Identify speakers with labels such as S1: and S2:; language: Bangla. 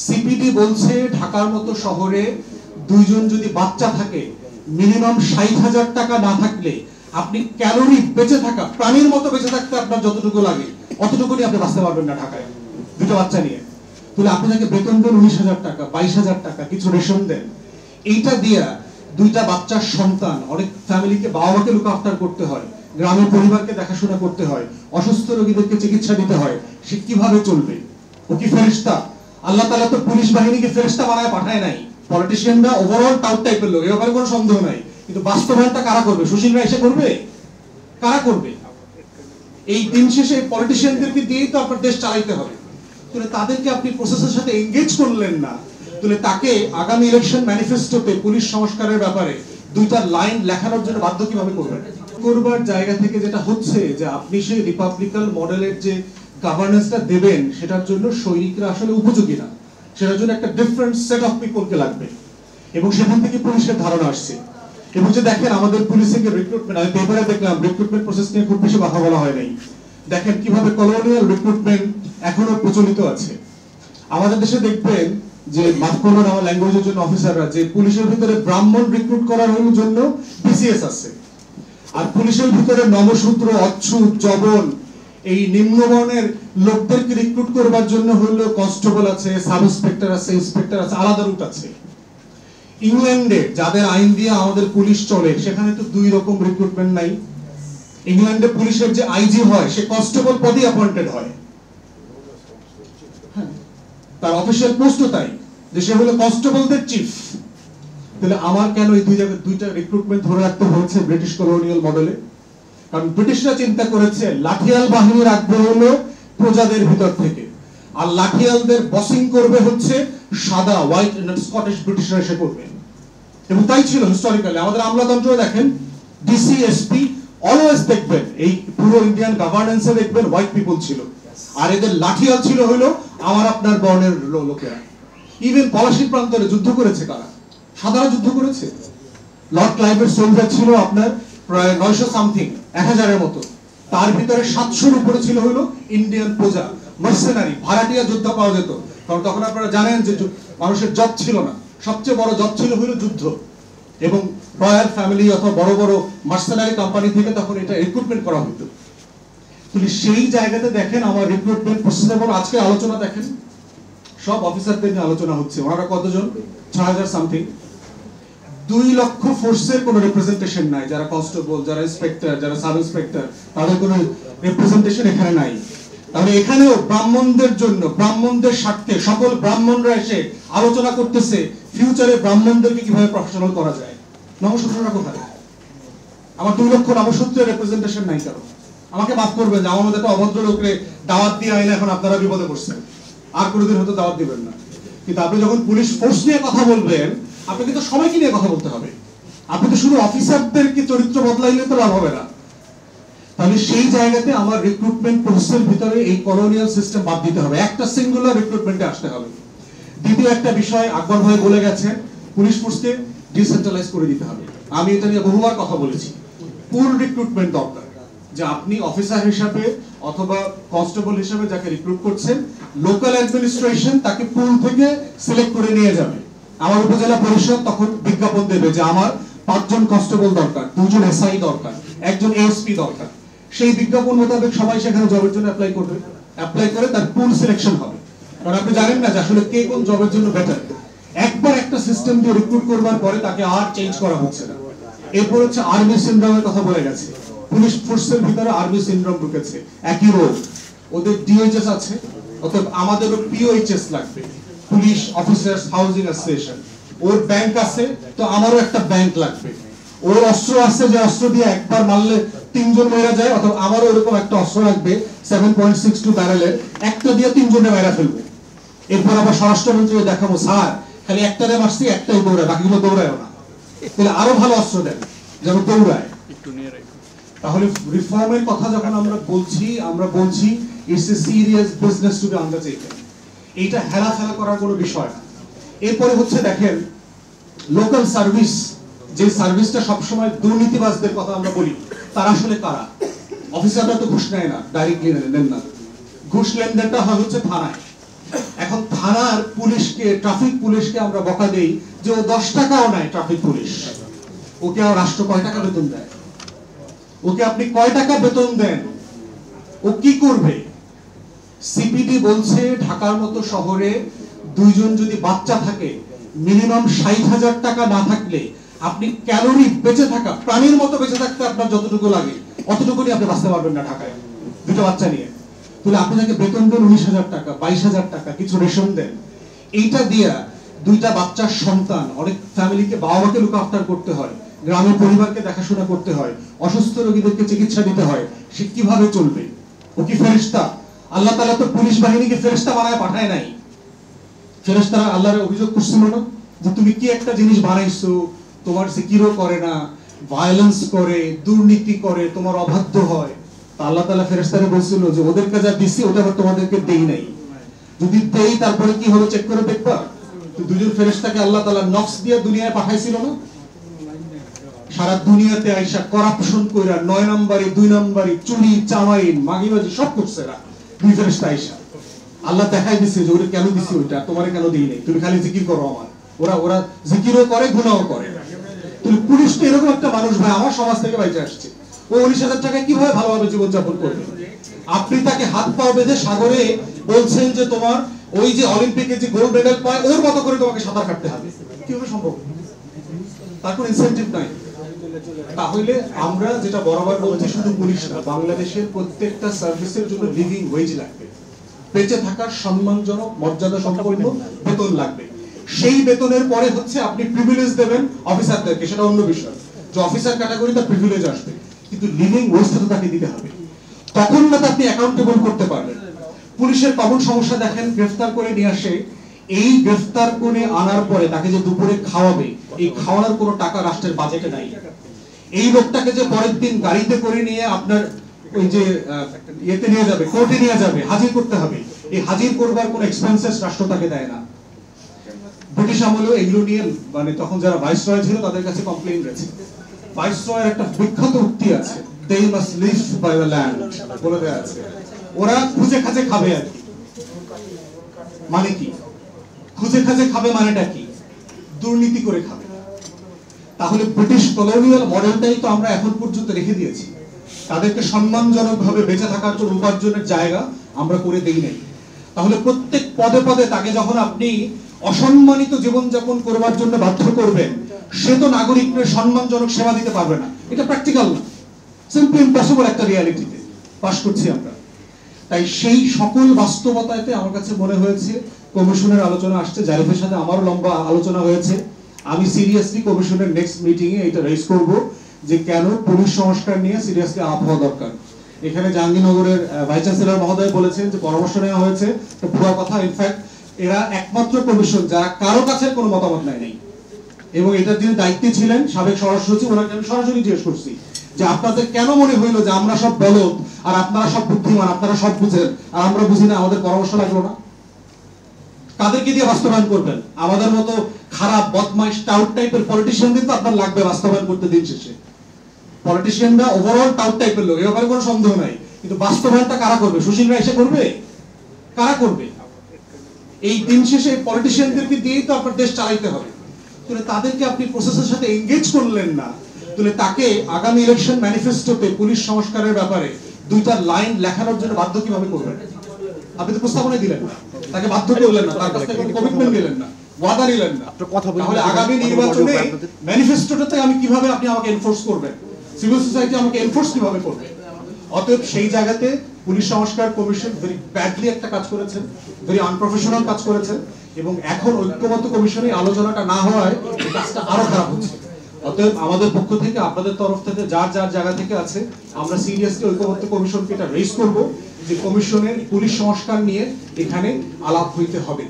S1: সিপিডি বলছে ঢাকার মতো শহরে দুইজন যদি বাচ্চা থাকে মিনিমাম 60,000 টাকা না থাকলে আপনি ক্যালোরি বেঁচে থাকা প্রাণীর মতো বেঁচে থাকতে আপনার যতটুকু লাগে অতটুকুনি আপনি বাঁচতে পারবেন না ঢাকায় দুটো বাচ্চা নিয়ে। তাহলে আপনি তাকে বেতন দেন 19,000 টাকা 22,000 টাকা, কিছু রেশন দেন, এইটা দিয়া দুইটা বাচ্চার সন্তান, অনেক ফ্যামিলিকে বাবা মাকে লুক আফটার করতে হয়, গ্রামের পরিবারকে দেখাশোনা করতে হয়, অসুস্থ রোগীদেরকে চিকিৎসা দিতে হয়, সে কিভাবে চলবে? ও কি ফেরেশতা? আল্লাহ তাআলা তো পুলিশ বাহিনীকে ফেরেশতা বানায় পাঠায় নাই। পলিটিশিয়ানরা ওভারঅল টাউট টাইপের লোক, এ ব্যাপারে কোনো সন্দেহ নাই, কিন্তু বাস্তবায়নটা কারা করবে? সুশীলরা এসে করবে? কারা করবে? এই দিন শেষে পলিটিশিয়ানদেরকে দিয়েই তো আপনার দেশ চালাইতে হবে। তাহলে তাদেরকে আপনি প্রসেসের সাথে এনগেজ করলেন না, তাহলে তাকে আগামী ইলেকশন ম্যানিফেস্টোতে পুলিশ সংস্কারের ব্যাপারে দুইটা লাইন লেখানোর জন্য বাধ্য কিভাবে করবেন? করবার জায়গা থেকে যেটা হচ্ছে যে আপনি সেই রিপাবলিকান মডেলের যে গভর্নেন্সটা দেবেন সেটার জন্য সৈনিকরা আসলে উপযোগী না, সেটার জন্য একটা ডিফারেন্ট সেট অফ পিপলকে লাগবে, এবং সেখান থেকে পুলিশের ধারণা আসছে। এবং যে দেখেন আমাদের পুলিশের রিক্রুটমেন্ট, আমি পেপারে দেখলাম রিক্রুটমেন্ট প্রসেস নিয়ে খুব বেশি কথা বলা হয় নাই। দেখেন কিভাবে কলোনিয়াল রিক্রুটমেন্ট এখনো প্রচলিত আছে। আমাদের দেশে দেখবেন যে মাতকলন আমার ল্যাঙ্গুয়েজের জন্য অফিসাররা যে পুলিশের ভিতরে ব্রাহ্মণ রিক্রুট করার জন্য বিসিএস আছে, আর পুলিশের ভিতরে নমশূদ্র, অচ্ছুত, জবন, এই নিম্নবর্ণের লোকদেরকে রিক্রুট করবার জন্য হলো কনস্টেবল আছে, সাব ইন্সপেক্টর আছে, ইন্সপেক্টর আছে, আলাদা রুট আছে। ইংল্যান্ডে যাদের আইন দিয়ে আমাদের পুলিশ চলে সেখানে তো দুই রকম রিক্রুটমেন্ট নাই। ইংল্যান্ডে পুলিশের যে আইজি হয় সে কনস্টেবল পদে অ্যাপয়েন্টেড হয়, তার অফিসিয়াল পোস্টও তাই, যে সে হলো কনস্টেবলদের চিফ। তাহলে আমার কেন এই দুইটা রিক্রুটমেন্ট ধরে রাখতে হয়েছে ব্রিটিশ কলোনিয়াল মডেলে? কারণ ব্রিটিশরা চিন্তা করেছে লাঠিয়াল বাহিনী রাখবে হলো প্রজাদের ভিতর থেকে, আর লাঠিয়ালদের বসিং করবে হচ্ছে সাদা হোয়াইট স্কটিশ ব্রিটিশরা এসে করবে। এবং তাই ছিল হিস্টোরিক্যালি। আমাদের আমলাতন্ত্র দেখেন ডিসি এসপি অলওয়েজ দেখবেন এই পুরো ইন্ডিয়ান গভর্নেন্সে দেখবেন হোয়াইট পিপল ছিল, আর এদের লাঠিয়াল ছিল হলো আমার আপনার বর্ণের লোকেরা। ইভেন পলাশীর প্রান্তরে যুদ্ধ করেছে কারা? সাদারা যুদ্ধ করেছে। লর্ড ক্লাইভের সোলজার ছিল আপনার প্রায় 900 সামথিং, 1000-এর মতো, তার ভিতরে 700-র উপরে ছিল হলো ইন্ডিয়ান প্রজা, মার্সেনারি, ভাড়াটিয়া যোদ্ধা পাওয়া যেত। কারণ তখন আপনারা জানেন যে মানুষের জব ছিল না, সবচেয়ে বড় জব ছিল হলো যুদ্ধ, এবং রয়্যাল ফ্যামিলি অথবা বড় বড় মার্সেনারি কোম্পানি থেকে তখন এটা রিক্রুটমেন্ট করা হতো। তাহলে সেই জায়গাতে দেখেন আমার রিক্রুটমেন্ট প্রসেসের পর আজকে আলোচনা দেখেন সব অফিসারদের নিয়ে আলোচনা হচ্ছে। ওনারা কতজন? 6000 সামথিং। 2 লক্ষ ফোর্সের কোনো রিপ্রেজেন্টেশন নাই, যারা কনস্টেবল, যারা ইন্সপেক্টর, যারা সাব ইন্সপেক্টর, তাদের কোনো রিপ্রেজেন্টেশন এখানে নাই। তাহলে এখানেও ব্রাহ্মণদের জন্য, ব্রাহ্মণদের স্বার্থে সকল ব্রাহ্মণরা এসে আলোচনা করতেছে ফিউচারে ব্রাহ্মণদেরকে কিভাবে প্রফেশনাল করা যায়। নমশূদ্ররা কোথায়? আমার 2 লক্ষ নমশূদ্রের রিপ্রেজেন্টেশন নাই কারো। আমাকে মাফ করবেন যে আমার মধ্যে একটা অভদ্র লোকরে দাওয়াত দিয়ে আইলে এখন আপনারা বিপদে পড়ছেন, আর কোনোদিন হয়তো দাওয়াত দিবেন না। কিন্তু আপনি যখন পুলিশ ফোর্স নিয়ে কথা বলবেন আপনাকে তো সবাইকে নিয়ে কথা বলতে হবে। আপনি তো শুধু অফিসারদেরকে চরিত্র বদলাইলে তো লাভ হবে না। তাহলে সেই জায়গাতে আমার রিক্রুটমেন্ট প্রসেসের ভিতরে এই কলোনিয়াল সিস্টেম বাদ দিতে হবে, একটা সিঙ্গুলার রিক্রুটমেন্টে আসতে হবে। দ্বিতীয় একটা বিষয় আকবর ভাই বলে গেছেন, পুলিশ ফোর্সকে ডিসেন্ট্রালাইজ করে দিতে হবে। আমি এটা নিয়ে বহুবার কথা বলেছি। পুল রিক্রুটমেন্ট দরকার, যে আপনি অফিসার হিসাবে অথবা কনস্টেবল হিসাবে যাকে রিক্রুট করছেন, লোকাল অ্যাডমিনিস্ট্রেশন তাকে পুল থেকে সিলেক্ট করে নিয়ে যাবে। আমার উপজেলা পরিষদ তখন বিজ্ঞাপন দেবে যে আমার 5 জন কনস্টেবল দরকার, 2 জন এসআই দরকার, 1 জন এএসপি দরকার। সেই বিজ্ঞাপন মোতাবেক সবাই সেখানে জবের জন্য অ্যাপ্লাই করবে, অ্যাপ্লাই করে তার পুল সিলেকশন হবে। কারণ আপনি জানেন না যে আসলে কে কোন জবের জন্য বেটার। একবার একটা সিস্টেম দিয়ে রিক্রুট করবার পরে তাকে আর চেঞ্জ করা হচ্ছে না। এরপর হচ্ছে আর্মি সিনড্রোমের কথা বলে গেছে। পুলিশ ফোর্সের ভিতরে আর্মি সিনড্রোম ঢুকেছে, একই রোগ। ওদের ডিএইচএস আছে, অতএব আমাদেরও পিওএইচএস লাগবে, পুলিশ অফিসার্স হাউজিং অ্যাসোসিয়েশন। ওর ব্যাংক আছে, তো আমারও একটা ব্যাংক লাগবে। ওর অস্ত্র আছে, যে অস্ত্র দিয়ে একবার মারলে 3 জন মারা যায়, অথবা আমারও এরকম একটা অস্ত্র লাগবে 7.62 ব্যারেলের, একটা দিয়ে 3 জনে মারা ফেলবো। এরপর আবার স্বরাষ্ট্রমন্ত্রী দেখাবো, স্যার খালি একটারে মারছি, একটাই দৌড়ায়, বাকিগুলো দৌড়ায়ও না। তাহলে আরো ভালো অস্ত্র দেন যেন দৌড়ায়। তাহলে রিফর্মের কথা যখন আমরা বলছি it's a serious business to be undertaken. এইটা হেলাফেলা করার কোনো বিষয় না। এরপরে হচ্ছে দেখেন লোকাল সার্ভিস, যে সার্ভিসটা সবসময় দুর্নীতিবাজদের কথা আমরা বলি, তারা আসলে কারা? অফিসাররা তো ঘুষ নেয় না, ডাইরেক্টলি নেন না। ঘুষ লেনদেনটা হয় হচ্ছে থানায়, এখন থানার পুলিশকে, ট্রাফিক পুলিশকে আমরা বকা দেই যে ও 10 টাকাও নাই ট্রাফিক পুলিশ, ওকে আর রাষ্ট্র কয় টাকা বেতন দেয়? ওকে আপনি কয় টাকা বেতন দেন? ও কি করবে? সিপিডি বলছে ঢাকার মতো শহরে দুইজন যদি বাচ্চা থাকে, মিনিমাম 60,000 টাকা না থাকলে আপনি ক্যালোরি বেঁচে থাকা, প্রাণীর মতো বেঁচে থাকতে আপনার যতটুকু লাগে অতটুকুনি আপনি বাঁচতে পারবেন না ঢাকায় দুটো বাচ্চা নিয়ে। তাহলে আপনি তাকে বেতন দেন 19,000 টাকা, 22,000 টাকা, কিছু রেশন দেন। এইটা দিয়া দুইটা বাচ্চার সন্তান, অনেক ফ্যামিলিকে বাবা মাকে লুক আফটার করতে হয়, গ্রামের পরিবারকে দেখাশোনা করতে হয়, অসুস্থ রোগীদেরকে চিকিৎসা দিতে হয়। সে কিভাবে চলবে? ও কি ফেরেশতা? আল্লাহ তাআলা তো পুলিশ বাহিনীকে ফেরেশতা বানায় পাঠায় নাই। ফেরেশতারা আল্লাহর অভিযোগ করছিল না যে তুমি কি একটা জিনিস বানাইছো, তোমার জিকিরও করে না, ভায়োলেন্স করে, দুর্নীতি করে, তোমার অবাধ্য হয়। তা আল্লাহ তাআলা ফেরেশতারে বলছিল যে ওদেরকে যা দিছি ওটা আবার তোমাদেরকে দেই নাই, যদি দেই তারপরে কি হবে চেক করে দেখবা। তো দুজন ফেরেশতাকে আল্লাহ তাআলা নফস দিয়ে দুনিয়ায় পাঠাইছিল না? সারা দুনিয়াতে আইসা করাপশন কইরা 9 নম্বরে 2 নম্বরে চুরি চামাইন মাগিবাজি সব করছে এরা, দুই ফেরেশতা আইসা। আল্লাহ দেখাই দিছে যে ওরে কেন দিছি, ওইটা তোমারে কেন দেই নাই, তুমি খালি জিকির করো আমার। ওরা জিকিরও করে, গুনাহও করে। তুমি পুলিশ তো এরকম একটা মানুষ ভাই, আমার সমাজ থেকে বাইরে আসছে, ও 19,000 টাকা কিভাবে ভালোভাবে জীবনযাপন করবে? আপনি তাকে হাত পা বেঁধে সাগরে বলছেন যে তোমার ওই যে অলিম্পিকে যে গোল্ড মেডেল পায় ওর মতো করে তোমাকে সাঁতার কাটতে হবে, কিভাবে সম্ভব? তার কোনো ইনসেনটিভ নাই। তাহলে আমরা যেটা বরাবর বলছি, শুধু পুলিশ না, বাংলাদেশের প্রত্যেকটা সার্ভিসের জন্য লিভিং ওয়েজ লাগবে, বেঁচে থাকার সম্মানজনক মর্যাদা সম্পন্ন বেতন লাগবে। সেই বেতনের পরে হচ্ছে আপনি প্রিভিলেজ দেবেন অফিসারদেরকে, সেটা অন্য বিষয়, যে অফিসার ক্যাটাগরি তার প্রিভিলেজ আসবে, কিন্তু লিভিং ওয়েজটা তো তাকে দিতে হবে, তখন না আপনি অ্যাকাউন্টেবল করতে পারবেন। পুলিশের কমন সমস্যা দেখেন, গ্রেফতার করে নিয়ে আসে, এই গ্রেফতার করে আনার পরে তাকে যে দুপুরে খাওয়াবে, এই খাওয়ানোর কোনো টাকা রাষ্ট্রের বাজেটে নাই। এই লোকটাকে যে পরের দিন গাড়িতে করে নিয়ে আপনার ওই যে ইয়েতে নিয়ে যাবে, কোর্টে নিয়ে যাবে, হাজির করতে হবে, এই হাজির করবার কোনো এক্সপেন্সেস রাষ্ট্র তাকে দেয় না। ব্রিটিশ আমলেও এগুলো নিয়ে মানে তখন যারা ভাইসরয় ছিল তাদের কাছে কমপ্লেইন রয়েছে। ভাইসরয়ের একটা বিখ্যাত উক্তি আছে, they must live by the land, বলে দেয়া আছে। ওরা খুঁজে খাজে খাবে আর কি। মানে কি খুঁজে খাজে খাবে? মানেটা কি? দুর্নীতি করে খাবে। তাহলে ব্রিটিশ কলোনিয়াল মডেলটাই তো আমরা এখন পর্যন্ত রেখে দিয়েছি, তাদেরকে সম্মানজনকভাবে বেঁচে থাকার জন্য উপার্জনের জায়গা আমরা করে দেই নাই। তাহলে প্রত্যেক পদে পদে তাকে যখন আপনি অসম্মানিত জীবনযাপন করবার জন্য বাধ্য করবেন, সে তো নাগরিকদের সম্মানজনক সেবা দিতে পারবে না। এটা প্র্যাকটিক্যাল না, সিম্পলি ইম্পসিবল একটা রিয়ালিটিতে পাস করছি আমরা। তাই সেই সকল বাস্তবতাতে আমার কাছে মনে হয়েছে কমিশনের আলোচনা আসছে, জারিফের সাথে আমারও লম্বা আলোচনা হয়েছে। আমি সিরিয়াসলি কমিশনের নেক্সট মিটিং এ এটা রেজ করব যে কেন পুলিশ সংস্কার নিয়ে সিরিয়াসলি আলাপ হওয়া দরকার। এখানে জাহাঙ্গীরনগরের ভাইস চ্যান্সেলর মহোদয় বলেছেন যে পরামর্শ নেওয়া হয়েছে, তো পুরো কথা। ইনফ্যাক্ট এরা একমাত্র কমিশন যারা কারো কাছে কোনো মতামত নেয়, এবং এটার যিনি দায়িত্বে ছিলেন সাবেক স্বরাষ্ট্র সচিব, ওনাকে আমি সরাসরি জিজ্ঞেস করছি যে আপনাদের কেন মনে হইলো যে আমরা সব বলদ আর আপনারা সব বুদ্ধিমান, আপনারা সব বুঝেন আর আমরা বুঝি না, আমাদের পরামর্শ লাগলো না? কাদেরকে দিয়ে বাস্তবায়ন করবেন? আমাদের মতো খারাপ বদমাইশ টাউট টাইপের পলিটিশিয়ানদের তো আপনার লাগবে বাস্তবায়ন করতে দিন শেষে। পলিটিশিয়ানরা ওভারঅল টাউট টাইপের লোক, এ ব্যাপারে কোনো সন্দেহ নাই, কিন্তু বাস্তবায়নটা কারা করবে? সুশীলরা এসে করবে? কারা করবে? এই দিন শেষে পলিটিশিয়ানদেরকে দিয়েই তো আপনার দেশ চালাইতে হবে। তাহলে তাদেরকে আপনি প্রসেসের সাথে এনগেজ করলেন না, তাহলে তাকে আগামী ইলেকশন ম্যানিফেস্টোতে পুলিশ সংস্কারের ব্যাপারে 2টা লাইন লেখানোর জন্য বাধ্য কিভাবে করবেন? আপনি তো প্রস্তাবনা দিলেন না, তাকে বাধ্য করলেন না, তার কাছ থেকে কোনো কমিটমেন্ট নিলেন না, ওয়াদা নিলেন না। তাহলে আগামী নির্বাচনে ম্যানিফেস্টোটাতে আমি কিভাবে, আপনি আমাকে এনফোর্স করবেন, সিভিল সোসাইটি আমাকে এনফোর্স কিভাবে করবে? অতএব সেই জায়গাতে পুলিশ সংস্কার কমিশন ভেরি ব্যাডলি একটা কাজ করেছেন, ভেরি আনপ্রফেশনাল কাজ করেছেন, এবং এখন ঐক্যমত্য কমিশনে আলোচনাটা না হওয়ায় এই কাজটা আরো খারাপ হচ্ছে। অতএব আমাদের পক্ষ থেকে, আপনাদের তরফ থেকে, যার যার জায়গা থেকে আছে, আমরা সিরিয়াসলি ঐক্যমত্য কমিশনকে এটা রেজ করব যে কমিশনের পুলিশ সংস্কার নিয়ে এখানে আলাপ হইতে হবে।